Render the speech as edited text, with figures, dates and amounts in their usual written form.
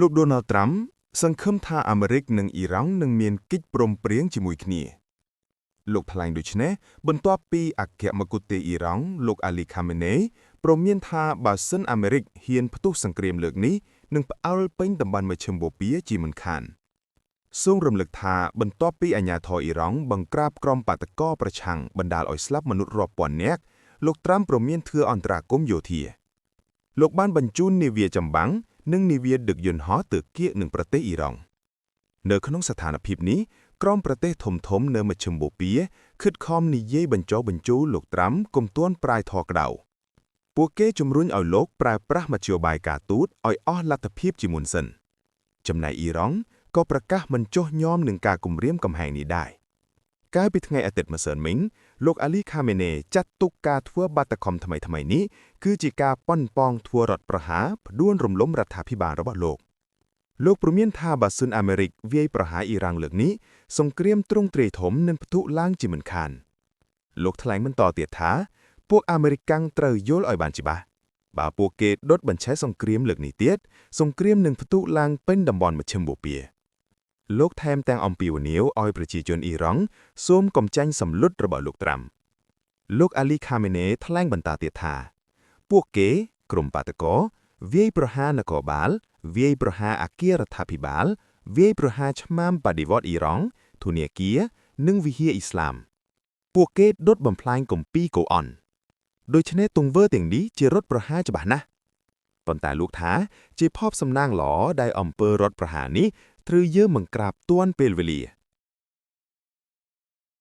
លោកដូណាល់ត្រាំសង្ឃឹមថាអាមេរិកនិងអ៊ីរ៉ង់នឹងមានកិច្ចព្រមព្រៀងជាមួយគ្នាលោកថ្លែងដូចនេះបន្ទាប់ពីអគ្គមគតិអ៊ីរ៉ង់លោកអាលីខាមេនេព្រមានថាបើសិនអាមេរិកហ៊ានផ្ទុះសង្គ្រាមលើកនេះនឹងផ្អើលពេញតំបន់មជ្ឈមបូព៌ាជាមិនខានសូមរំលឹកថាបន្ទាប់ពីអាញាធរអ៊ីរ៉ង់បង្ក្រាបក្រុមបាតកោប្រឆាំងបណ្ដាលឲ្យស្លាប់មនុស្សរាប់ពាន់នាក់លោកត្រាំព្រមានធ្វើអន្តរាគមន៍យោធាលោកបានបញ្ជូននាវាចម្បាំងនិងនាវាដឹកយន្តហោះទៅកៀកនឹងប្រទេសអ៊ីរ៉ង់នៅក្នុងស្ថានភាពនេះក្រុមប្រទេសធំៗនៅមជ្ឈមបូព៌ាខិតខំនិយាយបញ្ចុះបញ្ជូលលោកត្រាំកុំទាន់ប្រាយធរក្តៅពួកគេជំរុញឲ្យលោកប្រើប្រាស់មធ្យោបាយការទូតឲ្យអស់លទ្ធភាពជាមុនសិនចំណែកអ៊ីរ៉ង់ក៏ប្រកាសមិនចុះញ៉មនឹងការគំរាមកំហែងនេះដែរកាលពីថ្ងៃអាទិត្យម្សិលមិញលោកអាលីខាមេនេចាត់ទុកការធ្វើបាតកម្មថ្មីៗនេះគឺជាការប៉ុនប៉ងធ្វើរដ្ឋប្រហារផ្ដួលរំលំរដ្ឋាភិបាលរបស់លោកព្រមានថាបើសិនអាមេរិកវាយប្រហារអ៊ីរ៉ង់លើកនេះសង្គ្រាមទ្រង់ទ្រាយធំនឹងផ្ទុះឡើងជាមិនខានលោកថ្លែងបន្តទៀតថាពួកអាមេរិកកាំងត្រូវយល់ឲ្យបានច្បាស់បើពួកគេដុតបញ្ឆេះសង្គ្រាមលើកនេះទៀតសង្គ្រាមនឹងផ្ទុះឡើងពេញតំបន់មជ្ឈមបូព៌ាលោកថែមទាំងអំពាវនាវឲ្យប្រជាជនអ៊ីរ៉ង់សូមកុំចាញ់សម្លុតរបស់លោកត្រាំលោកអាលីខាមេនេថ្លែងបន្តទៀតថាពួកគេក្រុមបាតកោវាយប្រហារនគរបាលវាយប្រហារអគាររដ្ឋាភិបាលវាយប្រហារឆ្មាំបដិវត្តន៍អ៊ីរ៉ង់ធនាគារនិងវិហារអ៊ីស្លាមពួកគេដុតបំផ្លាញគម្ពីរកូអនដូច្នេះទង្វើទាំងនេះជារដ្ឋប្រហារច្បាស់ណាស់ប៉ុន្តែលោកថាជាភ័ព្វសំណាងល្អដែលអំពើរដ្ឋប្រហារនេះត្រូវយើងបង្ក្រាបទាន់ពេលវេលា